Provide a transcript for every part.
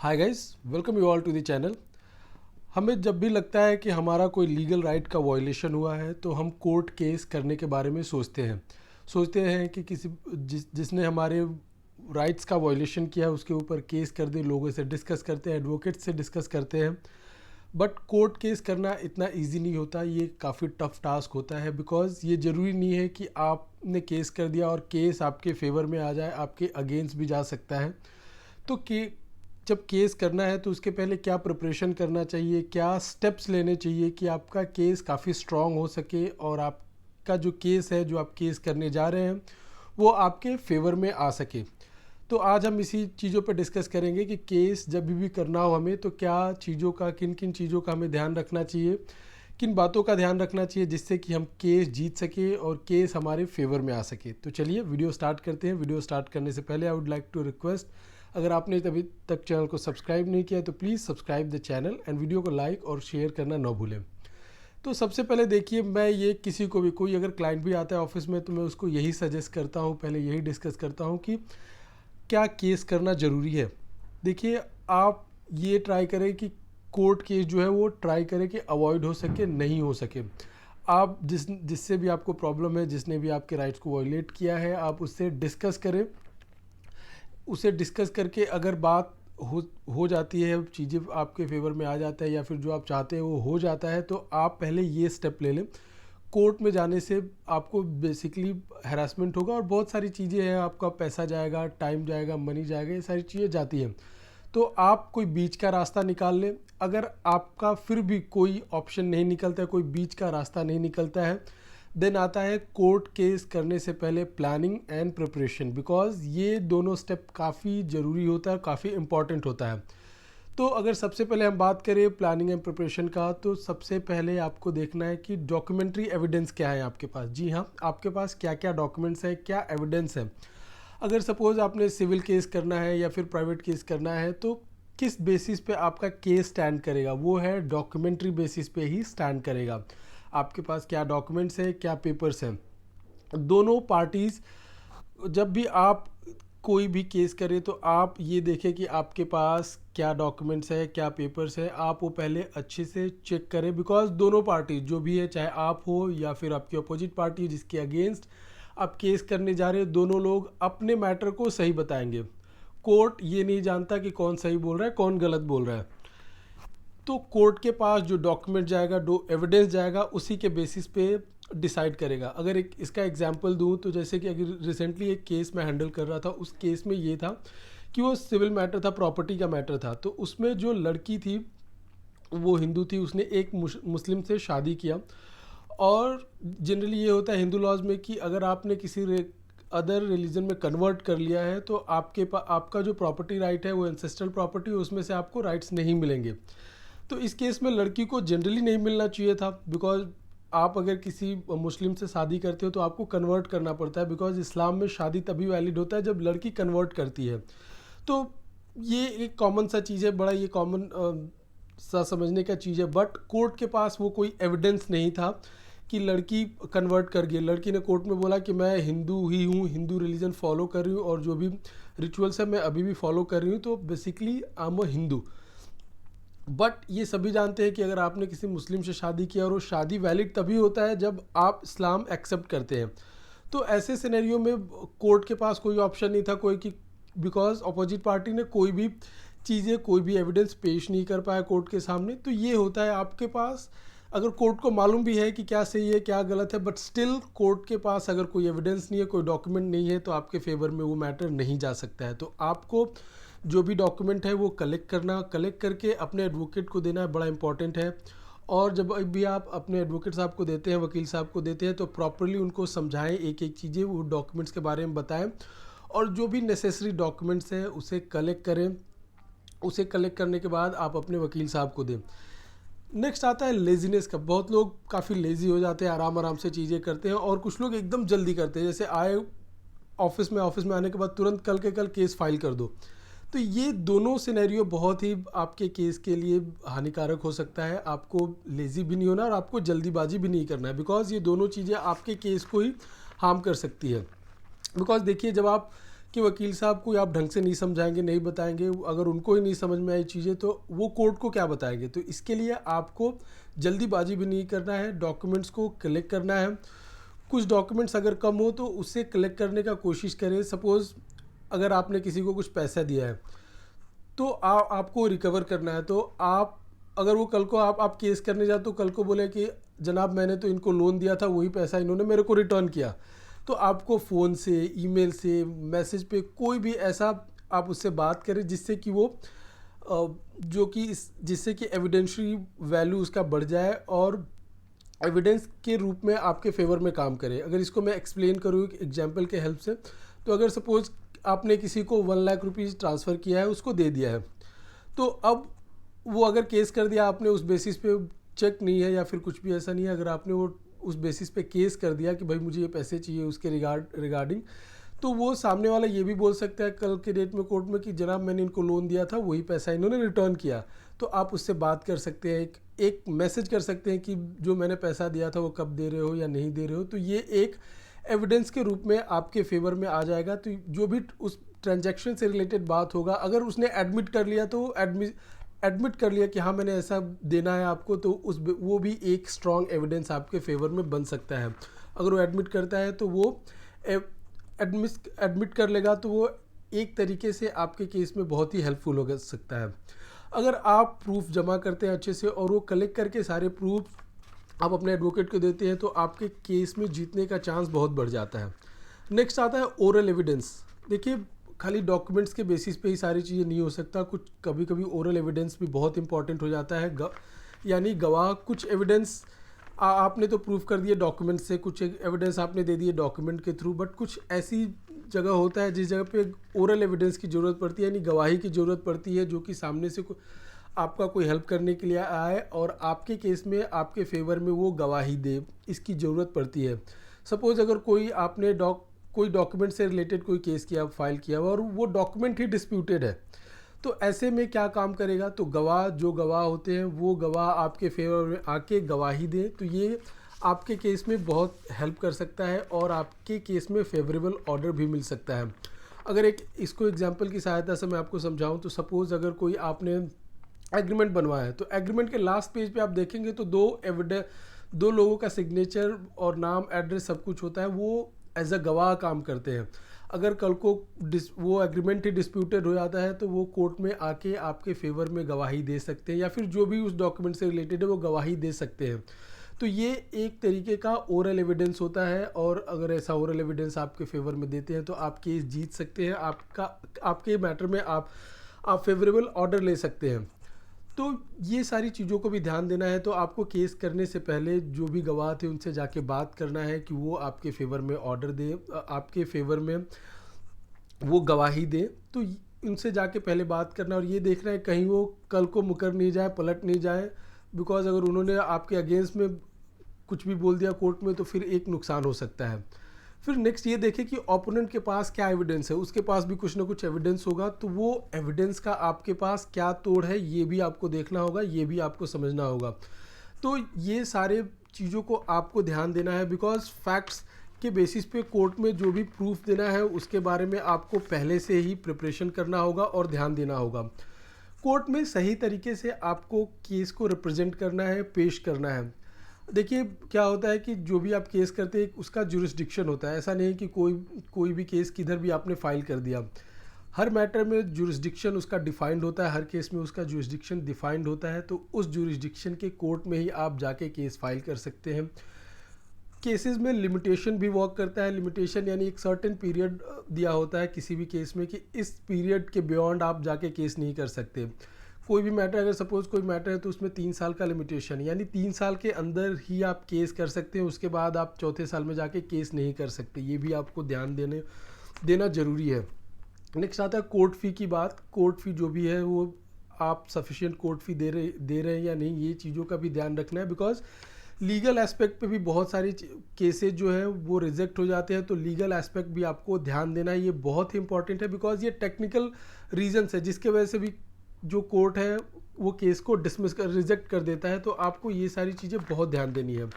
Hi guys, welcome you all to the channel. हमें जब भी लगता है कि हमारा कोई लीगल राइट का वायलेशन हुआ है तो हम कोर्ट केस करने के बारे में सोचते हैं कि जिसने हमारे राइट्स का वायलेशन किया है उसके ऊपर केस कर दे, लोगों से डिस्कस करते हैं, एडवोकेट से डिस्कस करते हैं। बट कोर्ट केस करना इतना इजी नहीं होता, ये काफ़ी टफ टास्क होता है। बिकॉज ये ज़रूरी नहीं है कि आपने केस कर दिया और केस आपके फेवर में आ जाए, आपके अगेंस्ट भी जा सकता है। तो जब केस करना है तो उसके पहले क्या प्रिपरेशन करना चाहिए, क्या स्टेप्स लेने चाहिए कि आपका केस काफ़ी स्ट्रॉन्ग हो सके और आपका जो केस है, जो आप केस करने जा रहे हैं, वो आपके फेवर में आ सके। तो आज हम इसी चीज़ों पर डिस्कस करेंगे कि केस जब भी करना हो हमें तो क्या चीज़ों का, किन किन चीज़ों का हमें ध्यान रखना चाहिए, किन बातों का ध्यान रखना चाहिए जिससे कि हम केस जीत सके और केस हमारे फेवर में आ सके। तो चलिए वीडियो स्टार्ट करते हैं। वीडियो स्टार्ट करने से पहले I would like to request, अगर आपने अभी तक चैनल को सब्सक्राइब नहीं किया है तो please subscribe the channel and video को लाइक और शेयर करना ना भूलें। तो सबसे पहले देखिए, मैं ये किसी को भी, कोई अगर क्लाइंट भी आता है ऑफिस में तो मैं उसको यही सजेस्ट करता हूँ, पहले यही डिस्कस करता हूँ कि क्या केस करना ज़रूरी है। देखिए, आप ये ट्राई करें कि कोर्ट केस जो है वो ट्राई करें कि अवॉइड हो सके, नहीं हो सके। आप जिससे भी आपको प्रॉब्लम है, जिसने भी आपके राइट्स को वायलेट किया है, आप उससे डिस्कस करें। उसे डिस्कस करके अगर बात हो जाती है, चीज़ें आपके फेवर में आ जाता है या फिर जो आप चाहते हैं वो हो जाता है, तो आप पहले ये स्टेप ले लें। कोर्ट में जाने से आपको बेसिकली हैरेसमेंट होगा और बहुत सारी चीज़ें हैं, आपका पैसा जाएगा, टाइम जाएगा, मनी जाएगा, ये सारी चीज़ें जाती हैं। तो आप कोई बीच का रास्ता निकाल लें। अगर आपका फिर भी कोई ऑप्शन नहीं निकलता है, कोई बीच का रास्ता नहीं निकलता है, देन आता है कोर्ट केस करने से पहले प्लानिंग एंड प्रिपरेशन। बिकॉज ये दोनों स्टेप काफ़ी ज़रूरी होता है, काफ़ी इंपॉर्टेंट होता है। तो अगर सबसे पहले हम बात करें प्लानिंग एंड प्रिपरेशन का, तो सबसे पहले आपको देखना है कि डॉक्यूमेंट्री एविडेंस क्या है आपके पास। जी हाँ, आपके पास क्या क्या डॉक्यूमेंट्स है, क्या एविडेंस है। अगर सपोज़ आपने सिविल केस करना है या फिर प्राइवेट केस करना है तो किस बेसिस पे आपका केस स्टैंड करेगा, वो है डॉक्यूमेंट्री बेसिस पे ही स्टैंड करेगा। आपके पास क्या डॉक्यूमेंट्स है, क्या पेपर्स हैं। दोनों पार्टीज़, जब भी आप कोई भी केस करें तो आप ये देखें कि आपके पास क्या डॉक्यूमेंट्स है, क्या पेपर्स है, आप वो पहले अच्छे से चेक करें। बिकॉज दोनों पार्टी जो भी है, चाहे आप हो या फिर आपकी अपोजिट पार्टी जिसके अगेंस्ट आप केस करने जा रहे हो, दोनों लोग अपने मैटर को सही बताएंगे। कोर्ट ये नहीं जानता कि कौन सही बोल रहा है, कौन गलत बोल रहा है। तो कोर्ट के पास जो डॉक्यूमेंट जाएगा, जो एविडेंस जाएगा, उसी के बेसिस पे डिसाइड करेगा। अगर एक इसका एग्जांपल दूं तो जैसे कि अगर रिसेंटली एक केस मैं हैंडल कर रहा था, उस केस में ये था कि वो सिविल मैटर था, प्रॉपर्टी का मैटर था। तो उसमें जो लड़की थी वो हिंदू थी, उसने एक मुस्लिम से शादी किया। और जनरली ये होता है हिंदू लॉज में कि अगर आपने किसी अदर रिलीजन में कन्वर्ट कर लिया है तो आपका जो प्रॉपर्टी राइट है वो एंसेस्ट्रल प्रॉपर्टी, उसमें से आपको राइट्स नहीं मिलेंगे। तो इस केस में लड़की को जनरली नहीं मिलना चाहिए था। बिकॉज आप अगर किसी मुस्लिम से शादी करते हो तो आपको कन्वर्ट करना पड़ता है। बिकॉज इस्लाम में शादी तभी वैलिड होता है जब लड़की कन्वर्ट करती है। तो ये एक कॉमन सा चीज़ है, बड़ा ये कॉमन सा समझने का चीज़ है। बट कोर्ट के पास वो कोई एविडेंस नहीं था कि लड़की कन्वर्ट कर गई। लड़की ने कोर्ट में बोला कि मैं हिंदू ही हूँ, हिंदू रिलीजन फॉलो कर रही हूँ और जो भी रिचुअल्स है मैं अभी भी फॉलो कर रही हूँ, तो basically I am a Hindu. But ये सभी जानते हैं कि अगर आपने किसी मुस्लिम से शादी किया और वो शादी वैलिड तभी होता है जब आप इस्लाम एक्सेप्ट करते हैं। तो ऐसे सिनेरियो में कोर्ट के पास कोई ऑप्शन नहीं था कोई कि, बिकॉज अपोजिट पार्टी ने कोई भी चीज़ें, कोई भी एविडेंस पेश नहीं कर पाया कोर्ट के सामने। तो ये होता है आपके पास, अगर कोर्ट को मालूम भी है कि क्या सही है क्या गलत है, बट स्टिल कोर्ट के पास अगर कोई एविडेंस नहीं है, कोई डॉक्यूमेंट नहीं है, तो आपके फेवर में वो मैटर नहीं जा सकता है। तो आपको जो भी डॉक्यूमेंट है वो कलेक्ट करके अपने एडवोकेट को देना बड़ा इंपॉर्टेंट है। और जब भी आप अपने एडवोकेट साहब को देते हैं, वकील साहब को देते हैं, तो प्रॉपरली उनको समझाएं, एक एक चीज़ें वो डॉक्यूमेंट्स के बारे में बताएं और जो भी नेसेसरी डॉक्यूमेंट्स हैं उसे कलेक्ट करें। उसे कलेक्ट करने के बाद आप अपने वकील साहब को दें। नेक्स्ट आता है लेजीनेस का। बहुत लोग काफ़ी लेज़ी हो जाते हैं, आराम आराम से चीज़ें करते हैं, और कुछ लोग एकदम जल्दी करते हैं, जैसे आए ऑफिस में आने के बाद तुरंत कल के कल केस फाइल कर दो। तो ये दोनों सिनेरियो बहुत ही आपके केस के लिए हानिकारक हो सकता है। आपको लेज़ी भी नहीं होना और आपको जल्दीबाजी भी नहीं करना है, बिकॉज ये दोनों चीज़ें आपके केस को ही हार्म कर सकती है। बिकॉज देखिए, जब आप कि वकील साहब को आप ढंग से नहीं समझाएंगे, नहीं बताएंगे, अगर उनको ही नहीं समझ में आई चीज़ें तो वो कोर्ट को क्या बताएंगे। तो इसके लिए आपको जल्दीबाजी भी नहीं करना है, डॉक्यूमेंट्स को कलेक्ट करना है। कुछ डॉक्यूमेंट्स अगर कम हो तो उससे कलेक्ट करने का कोशिश करें। सपोज़ अगर आपने किसी को कुछ पैसा दिया है तो आपको रिकवर करना है, तो आप अगर वो कल को आप केस करने जाए तो कल को बोले कि जनाब मैंने तो इनको लोन दिया था, वही पैसा इन्होंने मेरे को रिटर्न किया, तो आपको फ़ोन से, ईमेल से, मैसेज पे कोई भी ऐसा आप उससे बात करें जिससे कि वो जो कि जिससे कि एविडेंशियरी वैल्यू उसका बढ़ जाए और एविडेंस के रूप में आपके फेवर में काम करे। अगर इसको मैं एक्सप्लेन करूँ एक एग्जांपल के हेल्प से, तो अगर सपोज़ आपने किसी को 1 लाख रुपीज़ ट्रांसफ़र किया है, उसको दे दिया है, तो अब वो अगर केस कर दिया आपने उस बेसिस पे, चेक नहीं है या फिर कुछ भी ऐसा नहीं है, अगर आपने वो उस बेसिस पे केस कर दिया कि भाई मुझे ये पैसे चाहिए उसके रिगार्डिंग, तो वो सामने वाला ये भी बोल सकता है कल के डेट में कोर्ट में कि जनाब मैंने इनको लोन दिया था, वही पैसा इन्होंने रिटर्न किया। तो आप उससे बात कर सकते हैं, एक मैसेज कर सकते हैं कि जो मैंने पैसा दिया था वो कब दे रहे हो या नहीं दे रहे हो। तो ये एक एविडेंस के रूप में आपके फेवर में आ जाएगा। तो जो भी उस ट्रांजैक्शन से रिलेटेड बात होगा, अगर उसने एडमिट कर लिया तो एडमिट कर लिया कि हाँ मैंने ऐसा देना है आपको, तो वो भी एक स्ट्रॉन्ग एविडेंस आपके फेवर में बन सकता है। अगर वो एडमिट करता है तो वो एडमिट कर लेगा, तो वो एक तरीके से आपके केस में बहुत ही हेल्पफुल हो सकता है। अगर आप प्रूफ जमा करते हैं अच्छे से और वो कलेक्ट करके सारे प्रूफ आप अपने एडवोकेट को देते हैं, तो आपके केस में जीतने का चांस बहुत बढ़ जाता है। नेक्स्ट आता है ओरल एविडेंस। देखिए खाली डॉक्यूमेंट्स के बेसिस पे ही सारी चीज़ें नहीं हो सकता, कुछ कभी कभी ओरल एविडेंस भी बहुत इंपॉर्टेंट हो जाता है। यानी गवाह कुछ एविडेंस आपने तो प्रूफ कर दिए डॉक्यूमेंट से, कुछ एविडेंस आपने दे दिए डॉक्यूमेंट के थ्रू, बट कुछ ऐसी जगह होता है जिस जगह पे ओरल एविडेंस की ज़रूरत पड़ती है, यानी गवाही की ज़रूरत पड़ती है, जो कि सामने से आपका कोई हेल्प करने के लिए आए और आपके केस में आपके फेवर में वो गवाही दे, इसकी ज़रूरत पड़ती है। सपोज़ अगर आपने कोई डॉक्यूमेंट से रिलेटेड कोई केस किया, फाइल किया हुआ और वो डॉक्यूमेंट ही डिस्प्यूटेड है, तो ऐसे में क्या काम करेगा, तो जो गवाह होते हैं वो गवाह आपके फेवर में आके गवाही दें, तो ये आपके केस में बहुत हेल्प कर सकता है और आपके केस में फेवरेबल ऑर्डर भी मिल सकता है। अगर इसको एग्जांपल की सहायता से मैं आपको समझाऊं, तो सपोज़ अगर कोई आपने एग्रीमेंट बनवाया है, तो एग्रीमेंट के लास्ट पेज पे आप देखेंगे तो दो लोगों का सिग्नेचर और नाम, एड्रेस सब कुछ होता है, वो एज अ गवाह काम करते हैं। अगर कल को वो एग्रीमेंट ही डिस्प्यूटेड हो जाता है तो वो कोर्ट में आके आपके फेवर में गवाही दे सकते हैं, या फिर जो भी उस डॉक्यूमेंट से रिलेटेड है वो गवाही दे सकते हैं। तो ये एक तरीके का ओरल एविडेंस होता है, और अगर ऐसा ओरल एविडेंस आपके फेवर में देते हैं तो आप केस जीत सकते हैं, आपके मैटर में आप फेवरेबल ऑर्डर ले सकते हैं। तो ये सारी चीज़ों को भी ध्यान देना है। तो आपको केस करने से पहले जो भी गवाह थे उनसे जाके बात करना है कि वो आपके फेवर में ऑर्डर दे, आपके फेवर में वो गवाही दे। तो उनसे जाके पहले बात करना और ये देखना है कहीं वो कल को मुकर नहीं जाए, पलट नहीं जाए, बिकॉज अगर उन्होंने आपके अगेंस्ट में कुछ भी बोल दिया कोर्ट में तो फिर एक नुकसान हो सकता है। फिर नेक्स्ट ये देखें कि ओपोनेंट के पास क्या एविडेंस है, उसके पास भी कुछ ना कुछ एविडेंस होगा, तो वो एविडेंस का आपके पास क्या तोड़ है ये भी आपको देखना होगा, ये भी आपको समझना होगा। तो ये सारे चीज़ों को आपको ध्यान देना है, बिकॉज फैक्ट्स के बेसिस पे कोर्ट में जो भी प्रूफ देना है उसके बारे में आपको पहले से ही प्रिपरेशन करना होगा और ध्यान देना होगा। कोर्ट में सही तरीके से आपको केस को रिप्रेजेंट करना है, पेश करना है। देखिए क्या होता है कि जो भी आप केस करते हैं उसका जुरिस्डिक्शन होता है, ऐसा नहीं है कि कोई भी केस किधर भी आपने फाइल कर दिया। हर मैटर में जुरिस्डिक्शन उसका डिफाइंड होता है, हर केस में उसका जुरिस्डिक्शन डिफाइंड होता है, तो उस जुरिस्डिक्शन के कोर्ट में ही आप जाके केस फाइल कर सकते हैं। केसेस में लिमिटेशन भी वर्क करता है। लिमिटेशन यानी एक सर्टेन पीरियड दिया होता है किसी भी केस में कि इस पीरियड के बियॉन्ड आप जाके केस नहीं कर सकते। कोई भी मैटर, अगर सपोज़ कोई मैटर है तो उसमें 3 साल का लिमिटेशन, यानी 3 साल के अंदर ही आप केस कर सकते हैं, उसके बाद आप चौथे साल में जाके केस नहीं कर सकते। ये भी आपको ध्यान देना ज़रूरी है। नेक्स्ट आता है कोर्ट फ़ी की बात। कोर्ट फ़ी जो भी है वो आप सफिशिएंट कोर्ट फ़ी दे रहे हैं या नहीं, ये चीज़ों का भी ध्यान रखना है, बिकॉज लीगल एस्पेक्ट पे भी बहुत सारी केसेस जो है वो रिजेक्ट हो जाते हैं, तो लीगल एस्पेक्ट भी आपको ध्यान देना है, ये बहुत ही इंपॉर्टेंट है, बिकॉज ये टेक्निकल रीजंस है जिसके वजह से भी जो कोर्ट है वो केस को रिजेक्ट कर देता है, तो आपको ये सारी चीज़ें बहुत ध्यान देनी है।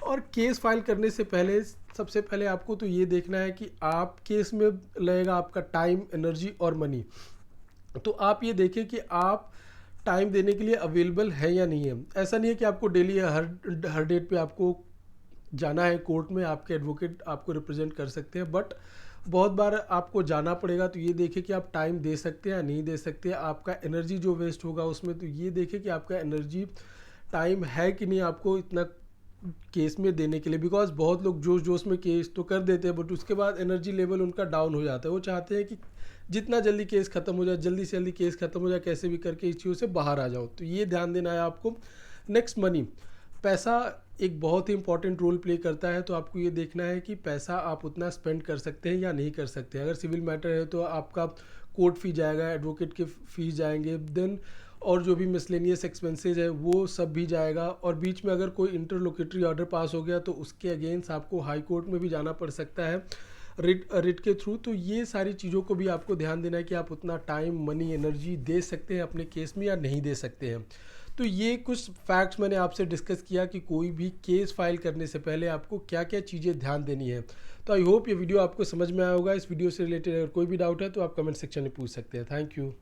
और केस फाइल करने से पहले सबसे पहले आपको तो ये देखना है कि आप केस में लगेगा आपका टाइम, एनर्जी और मनी। तो आप ये देखें कि आप टाइम देने के लिए अवेलेबल है या नहीं है। ऐसा नहीं है कि आपको डेली हर डेट पे आपको जाना है कोर्ट में, आपके एडवोकेट आपको रिप्रेजेंट कर सकते हैं, बट बहुत बार आपको जाना पड़ेगा। तो ये देखें कि आप टाइम दे सकते हैं या नहीं दे सकते। आपका एनर्जी जो वेस्ट होगा उसमें, तो ये देखें कि आपका एनर्जी टाइम है कि नहीं आपको इतना केस में देने के लिए। बिकॉज बहुत लोग जोश जोश में केस तो कर देते हैं, बट उसके बाद एनर्जी लेवल उनका डाउन हो जाता है। वो चाहते हैं कि जितना जल्दी केस ख़त्म हो जाए, जल्दी से जल्दी केस ख़त्म हो जाए, कैसे भी करके इस चीज़ों से बाहर आ जाओ। तो ये ध्यान देना है आपको। नेक्स्ट, मनी, पैसा एक बहुत ही इंपॉर्टेंट रोल प्ले करता है। तो आपको ये देखना है कि पैसा आप उतना स्पेंड कर सकते हैं या नहीं कर सकते। अगर सिविल मैटर है तो आपका कोर्ट फी जाएगा, एडवोकेट के फीस जाएंगे, देन और जो भी मिसलेनियस एक्सपेंसेज है वो सब भी जाएगा। और बीच में अगर कोई इंटरलोकेटरी ऑर्डर पास हो गया तो उसके अगेंस्ट आपको हाई कोर्ट में भी जाना पड़ सकता है रिट के थ्रू। तो ये सारी चीज़ों को भी आपको ध्यान देना है कि आप उतना टाइम, मनी, एनर्जी दे सकते हैं अपने केस में या नहीं दे सकते हैं। तो ये कुछ फैक्ट्स मैंने आपसे डिस्कस किया कि कोई भी केस फाइल करने से पहले आपको क्या क्या चीज़ें ध्यान देनी है। तो आई होप ये वीडियो आपको समझ में आया होगा। इस वीडियो से रिलेटेड अगर कोई भी डाउट है तो आप कमेंट सेक्शन में पूछ सकते हैं। Thank you.